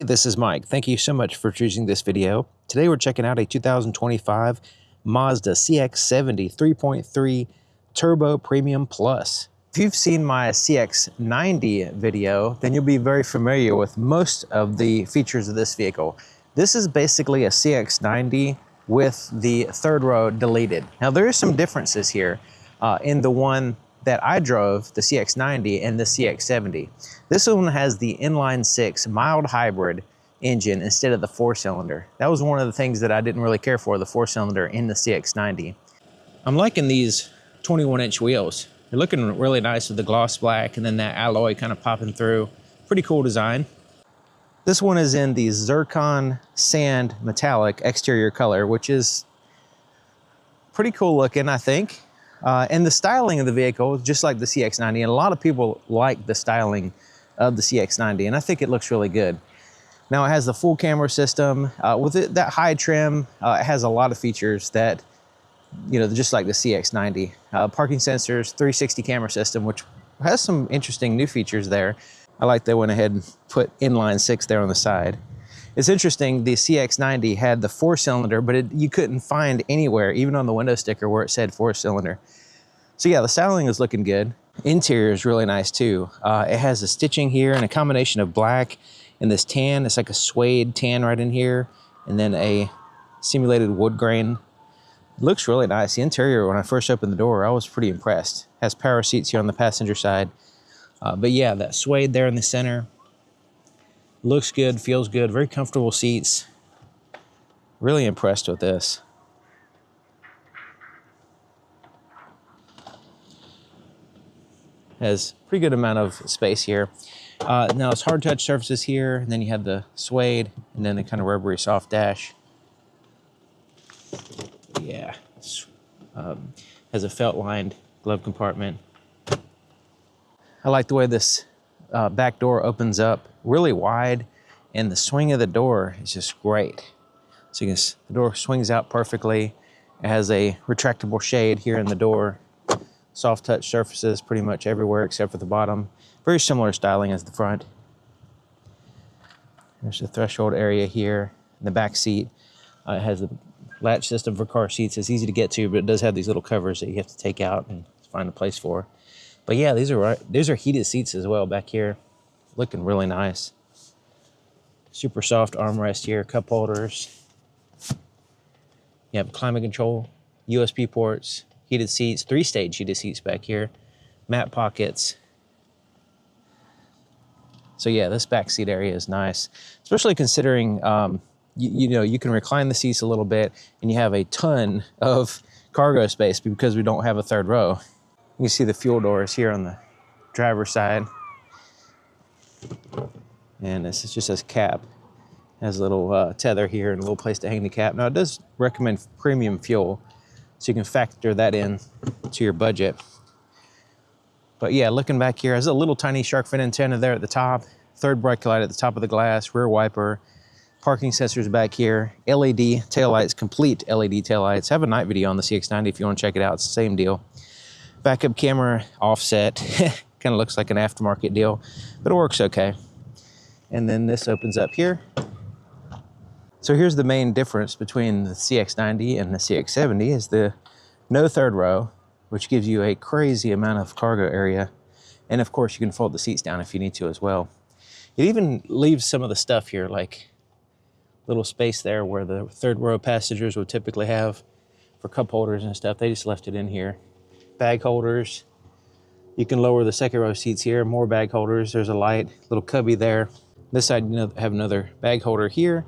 this is Mike. Thank you so much for choosing this video. Today we're checking out a 2025 Mazda CX-70 3.3 Turbo Premium Plus. If you've seen my CX-90 video, then you'll be very familiar with most of the features of this vehicle. This is basically a CX-90 with the third row deleted. Now there is some differences here in the one that I drove, the CX-90 and the CX-70. This one has the Inline 6 mild hybrid engine instead of the 4-cylinder. That was one of the things that I didn't really care for, the 4-cylinder in the CX-90. I'm liking these 21-inch wheels. They're looking really nice with the gloss black and then that alloy kind of popping through. Pretty cool design. This one is in the Zircon sand metallic exterior color, which is pretty cool looking, I think. And the styling of the vehicle, just like the CX-90, and a lot of people like the styling of the CX-90, and I think it looks really good. Now it has the full camera system. With that high trim, it has a lot of features that, you know, just like the CX-90. Parking sensors, 360 camera system, which has some interesting new features there. I like they went ahead and put Inline 6 there on the side. It's interesting, the CX-90 had the 4-cylinder, but you couldn't find anywhere, even on the window sticker, where it said 4-cylinder. So yeah, the styling is looking good. Interior is really nice too. It has a stitching here and a combination of black and this tan. It's like a suede tan right in here, and then a simulated wood grain. It looks really nice. The interior, when I first opened the door, I was pretty impressed. It has power seats here on the passenger side. But yeah, that suede there in the center. Looks good, feels good, very comfortable seats. Really impressed with this. Has a pretty good amount of space here. Now it's hard touch surfaces here, and then you have the suede, and then the kind of rubbery soft dash. Yeah, has a felt lined glove compartment. I like the way this back door opens up really wide, and the swing of the door is just great. So you can, the door swings out perfectly. It has a retractable shade here in the door. Soft touch surfaces pretty much everywhere except for the bottom. Very similar styling as the front. There's the threshold area here. In the back seat, it has the latch system for car seats. It's easy to get to, but it does have these little covers that you have to take out and find a place for. But yeah, these are heated seats as well back here. Looking really nice. Super soft armrest here, cup holders. You have climate control, USB ports, heated seats, 3-stage heated seats back here, mat pockets. So yeah, this back seat area is nice, especially considering you know, you can recline the seats a little bit and you have a ton of cargo space because we don't have a third row. You can see the fuel doors here on the driver's side. And this is just as cap. It has a little tether here and a little place to hang the cap. Now it does recommend premium fuel, so you can factor that in to your budget. But yeah, looking back here, there's a little tiny shark fin antenna there at the top, third brake light at the top of the glass, rear wiper, parking sensors back here, LED taillights, complete LED taillights. I have a night video on the CX-90 if you want to check it out. It's the same deal. Backup camera offset. Kind of looks like an aftermarket deal, but it works okay. And then this opens up here. So here's the main difference between the CX-90 and the CX-70 is the no third row, which gives you a crazy amount of cargo area. And of course you can fold the seats down if you need to as well. It even leaves some of the stuff here, like little space there where the third row passengers would typically have for cup holders and stuff. They just left it in here. Bag holders. You can lower the second row seats here, more bag holders. There's a light, little cubby there. This side, you have another bag holder here,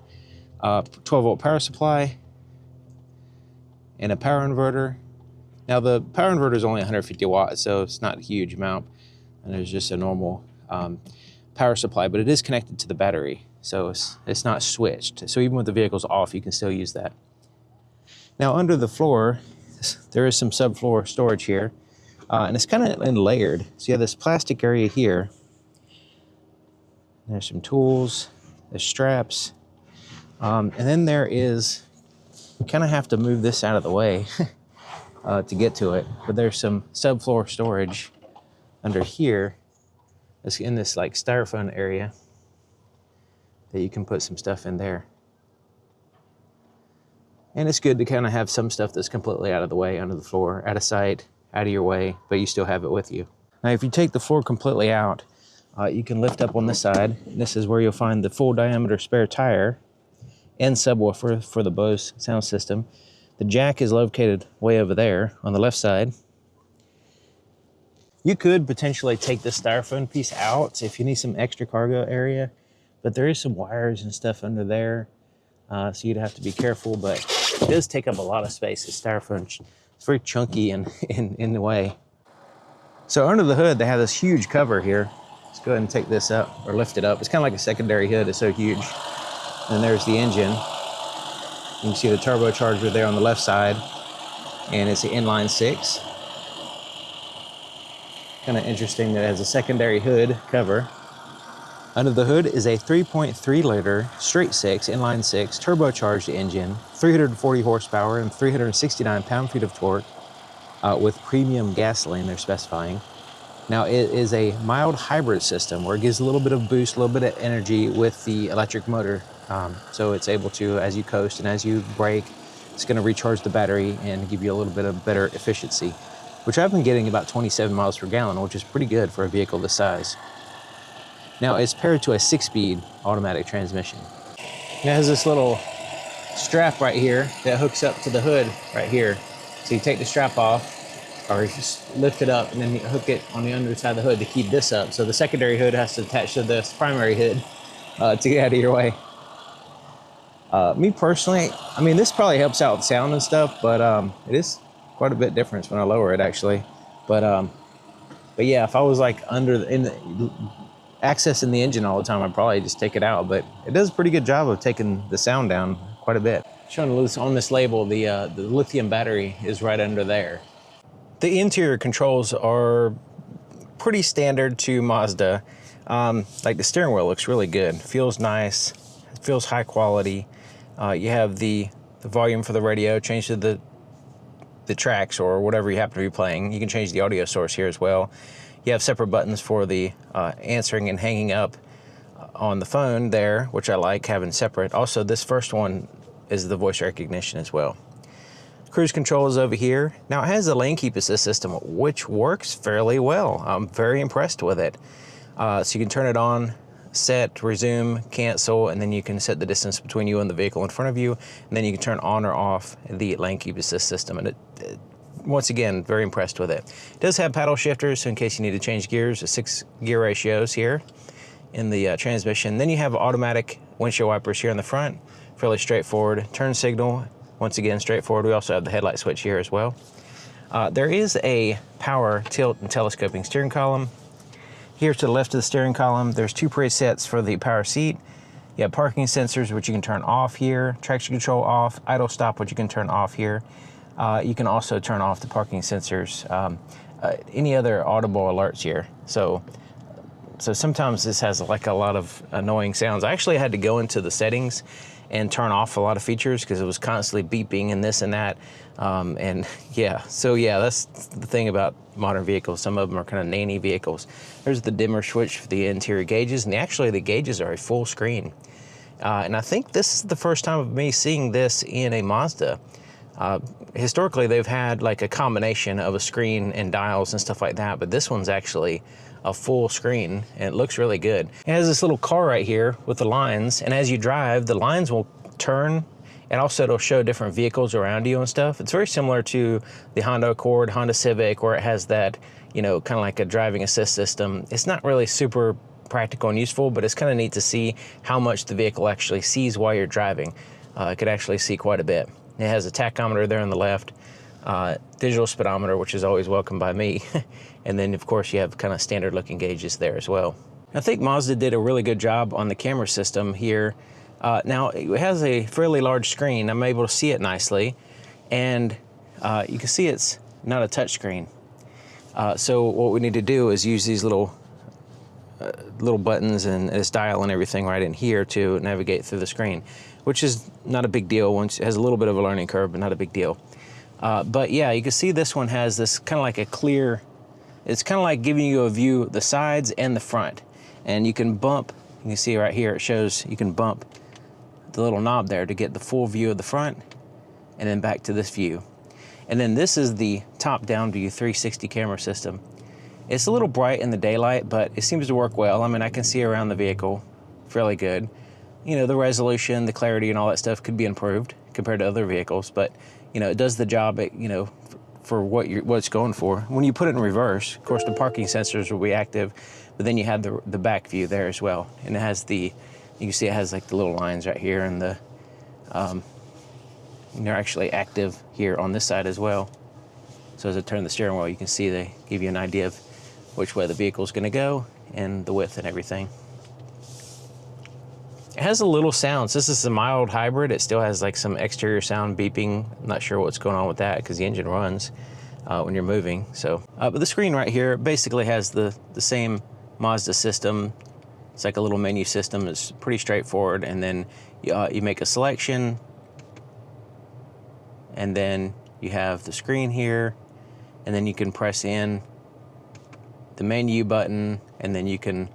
12-volt power supply, and a power inverter. Now the power inverter is only 150 watts, so it's not a huge amount. And there's just a normal power supply, but it is connected to the battery, so it's not switched. So even with the vehicle's off, you can still use that. Now under the floor, there is some subfloor storage here, and it's kind of layered. So you have this plastic area here. There's some tools, there's straps, and then there is, you kind of have to move this out of the way to get to it, but there's some subfloor storage under here. It's in this like styrofoam area. that you can put some stuff in there. And it's good to kind of have some stuff that's completely out of the way, under the floor, out of sight, out of your way, but you still have it with you. Now, if you take the floor completely out, you can lift up on this side. This is where you'll find the full diameter spare tire and subwoofer for the Bose sound system. The jack is located way over there on the left side. You could potentially take this styrofoam piece out if you need some extra cargo area, but there is some wires and stuff under there, so you'd have to be careful, but it does take up a lot of space. The styrofoam, it's very chunky in the way. So under the hood, they have this huge cover here. Let's go ahead and take this up, or lift it up. It's kind of like a secondary hood, it's so huge. And there's the engine. You can see the turbocharger there on the left side, and it's the Inline 6. Kind of interesting that it has a secondary hood cover. Under the hood is a 3.3 liter straight 6 inline 6 turbocharged engine, 340 horsepower and 369 pound-feet of torque with premium gasoline they're specifying. Now it is a mild hybrid system where it gives a little bit of boost, a little bit of energy with the electric motor. So it's able to, as you coast and as you brake, it's going to recharge the battery and give you a little bit of better efficiency, which I've been getting about 27 miles per gallon, which is pretty good for a vehicle this size. Now it's paired to a 6-speed automatic transmission. It has this little strap right here that hooks up to the hood right here. So you take the strap off, or you just lift it up and then you hook it on the underside of the hood to keep this up. So the secondary hood has to attach to this primary hood to get out of your way. Me personally, I mean, this probably helps out with sound and stuff, but it is quite a bit different when I lower it actually. But yeah, if I was like accessing the engine all the time, I'd probably just take it out, but it does a pretty good job of taking the sound down quite a bit. Showing loose on this label, the lithium battery is right under there. The interior controls are pretty standard to Mazda. Like the steering wheel looks really good, feels nice, it feels high quality. You have the volume for the radio, change to the tracks or whatever you happen to be playing. You can change the audio source here as well. You have separate buttons for the answering and hanging up on the phone there, which I like having separate. Also, this first one is the voice recognition as well. Cruise control is over here. Now it has a lane keep assist system, which works fairly well. I'm very impressed with it. So you can turn it on, set, resume, cancel, and then you can set the distance between you and the vehicle in front of you, and then you can turn on or off the lane keep assist system. And it once again, very impressed with it. It does have paddle shifters, so in case you need to change gears, 6 gear ratios here in the transmission. Then you have automatic windshield wipers here in the front, fairly straightforward. Turn signal, once again, straightforward. We also have the headlight switch here as well. There is a power tilt and telescoping steering column. Here to the left of the steering column, there's 2 presets for the power seat. You have parking sensors, which you can turn off here, traction control off, idle stop, which you can turn off here. You can also turn off the parking sensors, any other audible alerts here. So sometimes this has like a lot of annoying sounds. I actually had to go into the settings and turn off a lot of features because it was constantly beeping and this and that. And yeah, so yeah, that's the thing about modern vehicles. Some of them are kind of nanny vehicles. There's the dimmer switch for the interior gauges, and actually the gauges are a full screen. And I think this is the first time of me seeing this in a Mazda. Historically, they've had like a combination of a screen and dials and stuff like that, but this one's actually a full screen and it looks really good. It has this little car right here with the lines, and as you drive, the lines will turn, and also it'll show different vehicles around you and stuff. It's very similar to the Honda Accord, Honda Civic, where it has that, you know, kind of like a driving assist system. It's not really super practical and useful, but it's kind of neat to see how much the vehicle actually sees while you're driving. It could actually see quite a bit. It has a tachometer there on the left, digital speedometer, which is always welcome by me. And then of course you have kind of standard looking gauges there as well. I think Mazda did a really good job on the camera system here. Now it has a fairly large screen. I'm able to see it nicely, and you can see it's not a touch screen. So what we need to do is use these little buttons and this dial and everything right in here to navigate through the screen, which is not a big deal. Once it has a little bit of a learning curve, but not a big deal. But yeah, you can see this one has this kind of like a clear, it's kind of like giving you a view of the sides and the front. And you can bump You can see right here, it shows you can bump the little knob there to get the full view of the front, and then back to this view. And then this is the top-down view 360 camera system. It's a little bright in the daylight, but it seems to work well. I mean, I can see around the vehicle fairly good. You know, the resolution, the clarity, and all that stuff could be improved compared to other vehicles, but you know, it does the job, you know, for what it's going for. When you put it in reverse, of course, the parking sensors will be active, but then you have the back view there as well, and it has you can see it has like the little lines right here, and they're actually active here on this side as well. So as I turn the steering wheel, you can see they give you an idea of which way the vehicle is going to go and the width and everything. It has a little sound. So this is a mild hybrid. It still has like some exterior sound beeping. I'm not sure what's going on with that because the engine runs when you're moving. So, but the screen right here basically has the same Mazda system. It's like a little menu system. It's pretty straightforward. And then you make a selection, and then you have the screen here, and then you can press in the menu button, and then you can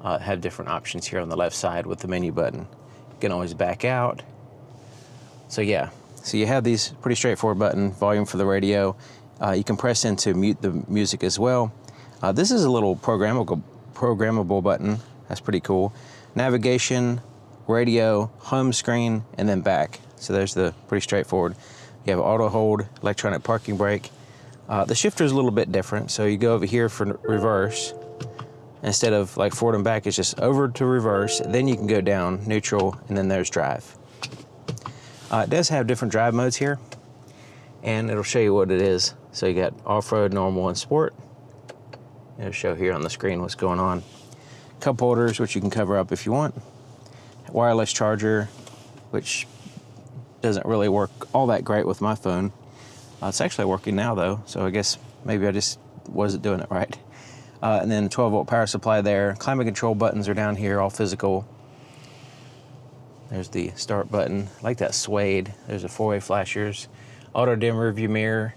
have different options here on the left side with the menu button. You can always back out. So yeah, so you have these pretty straightforward button, volume for the radio. You can press in to mute the music as well. This is a little programmable button. That's pretty cool. Navigation, radio, home screen, and then back. So there's the pretty straightforward. You have auto hold, electronic parking brake. The shifter is a little bit different. So you go over here for reverse. Instead of like forward and back, it's just over to reverse. Then you can go down, neutral, and then there's drive. It does have different drive modes here, and it'll show you what it is. So you got off-road, normal, and sport. It'll show here on the screen what's going on. Cup holders, which you can cover up if you want. Wireless charger, which doesn't really work all that great with my phone. It's actually working now though, so I guess maybe I just wasn't doing it right. And then 12-volt power supply there. Climate control buttons are down here, all physical. There's the start button. I like that Suede. There's the four-way flashers. Auto dim rearview mirror.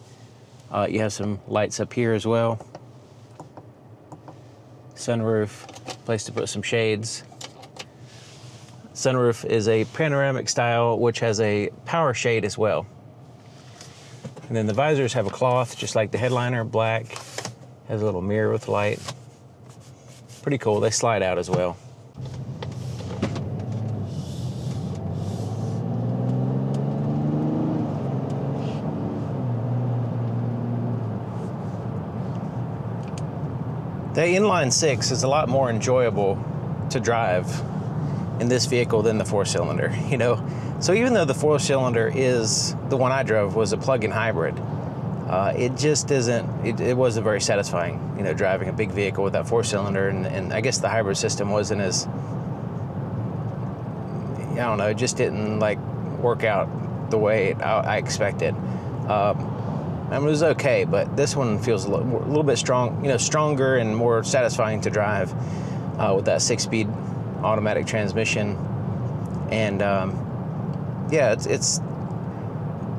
You have some lights up here as well. Sunroof, place to put some shades. Sunroof is a panoramic style, which has a power shade as well. And then the visors have a cloth, just like the headliner, black. Has a little mirror with light. Pretty cool. They slide out as well. The Inline 6 is a lot more enjoyable to drive in this vehicle than the four-cylinder, you know? So even though the four-cylinder is, the one I drove was a plug-in hybrid, it just isn't, it wasn't very satisfying, you know, driving a big vehicle with that four-cylinder, and I guess the hybrid system wasn't as, I don't know, it just didn't like work out the way I expected. I mean, it was okay, but this one feels a little bit strong, you know, stronger and more satisfying to drive with that 6-speed automatic transmission, and yeah, it's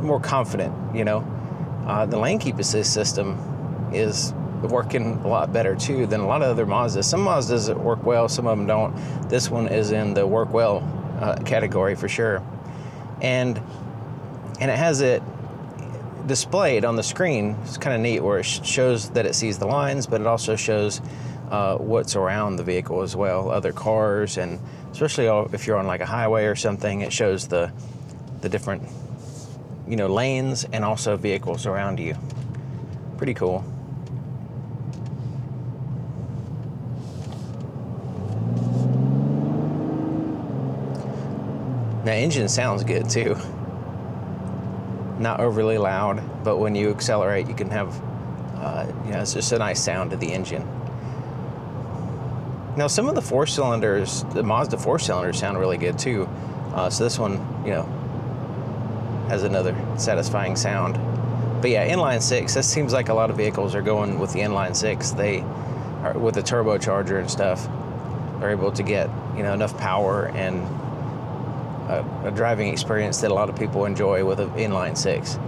more confident, you know. The lane keep assist system is working a lot better too than a lot of other Mazdas. Some Mazdas work well, some of them don't. This one is in the work well category for sure, and it has it displayed on the screen. It's kind of neat where it shows that it sees the lines, but it also shows what's around the vehicle as well, other cars, and especially if you're on like a highway or something, it shows the different, you know, lanes and also vehicles around you. Pretty cool. The engine sounds good too. Not overly loud, but when you accelerate, you can have, you know, it's just a nice sound to the engine. Now, some of the four-cylinders, the Mazda four-cylinders sound really good too. So this one, you know, has another satisfying sound. But yeah, Inline 6, that seems like a lot of vehicles are going with the Inline 6. They are, with the turbocharger and stuff, are able to get, you know, enough power and a driving experience that a lot of people enjoy with an Inline 6.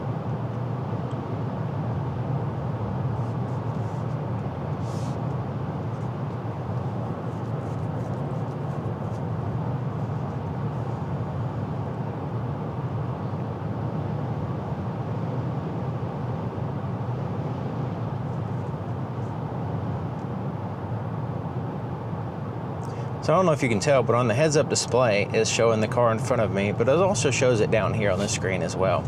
So I don't know if you can tell, but on the heads-up display it's showing the car in front of me, but it also shows it down here on the screen as well.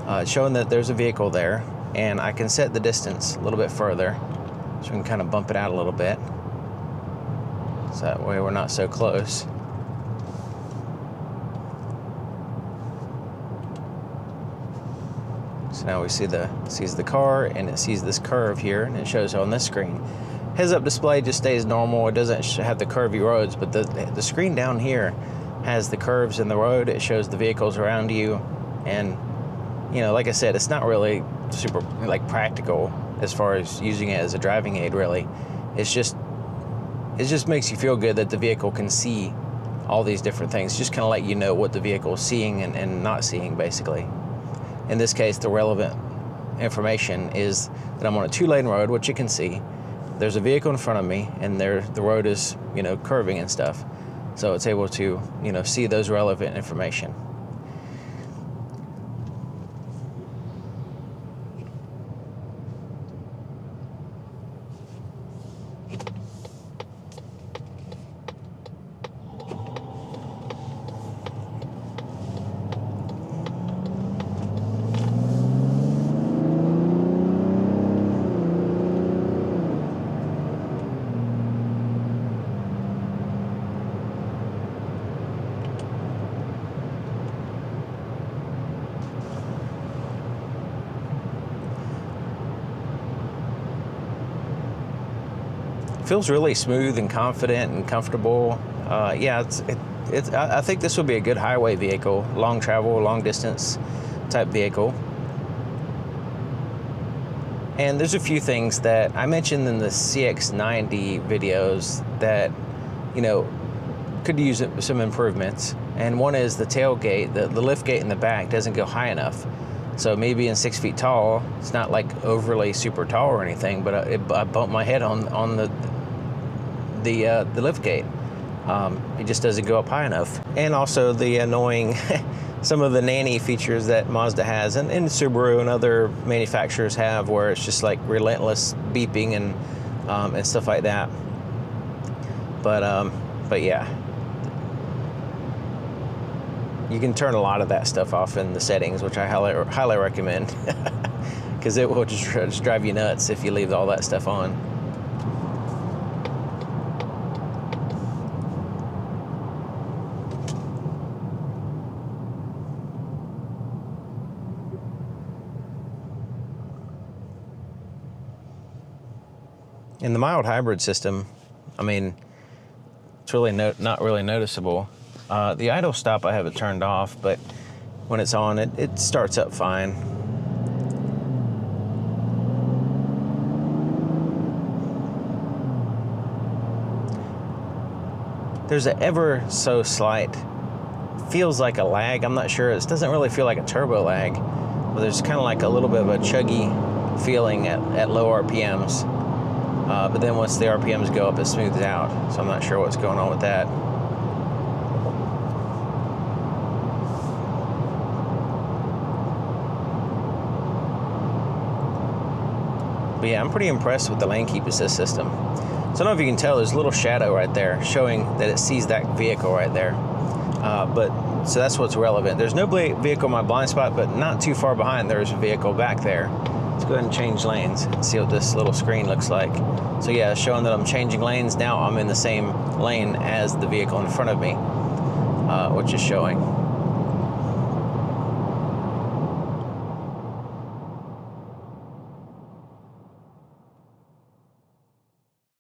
It's showing that there's a vehicle there, and I can set the distance a little bit further, so we can kind of bump it out a little bit, so that way we're not so close. So now we sees the car, and it sees this curve here, and it shows on this screen. Heads-up display just stays normal. It doesn't have the curvy roads, but the screen down here has the curves in the road. It shows the vehicles around you, and you know, like I said, it's not really super like practical as far as using it as a driving aid. Really, it just makes you feel good that the vehicle can see all these different things. Just kind of let you know what the vehicle is seeing and not seeing, basically. In this case, the relevant information is that I'm on a 2-lane road, which you can see. There's a vehicle in front of me, and the road is, you know, curving and stuff. So it's able to, you know, see those relevant information. Feels really smooth and confident and comfortable. Yeah, I think this would be a good highway vehicle, long travel, long distance type vehicle. And there's a few things that I mentioned in the CX-90 videos that, you know, could use some improvements. And one is the tailgate, the liftgate in the back doesn't go high enough. So me being 6 feet tall, it's not like overly super tall or anything, but I bumped my head on the liftgate. It just doesn't go up high enough. And also the annoying, some of the nanny features that Mazda has, and Subaru and other manufacturers have, where it's just like relentless beeping and stuff like that. But yeah, you can turn a lot of that stuff off in the settings, which I highly recommend, because it will just drive you nuts if you leave all that stuff on. In the mild hybrid system, I mean, it's really not really noticeable. The idle stop I have it turned off, but when it's on, it starts up fine. There's an ever so slight, feels like a lag. I'm not sure. It doesn't really feel like a turbo lag, but there's kind of like a little bit of a chuggy feeling at low RPMs. But then once the RPMs go up, it smooths out. So I'm not sure what's going on with that. But yeah, I'm pretty impressed with the lane keep assist system. So I don't know if you can tell, there's a little shadow right there showing that it sees that vehicle right there. So that's what's relevant. There's no vehicle in my blind spot, but not too far behind, there's a vehicle back there. Let's go ahead and change lanes and see what this little screen looks like. So yeah, it's showing that I'm changing lanes. Now I'm in the same lane as the vehicle in front of me, which is showing.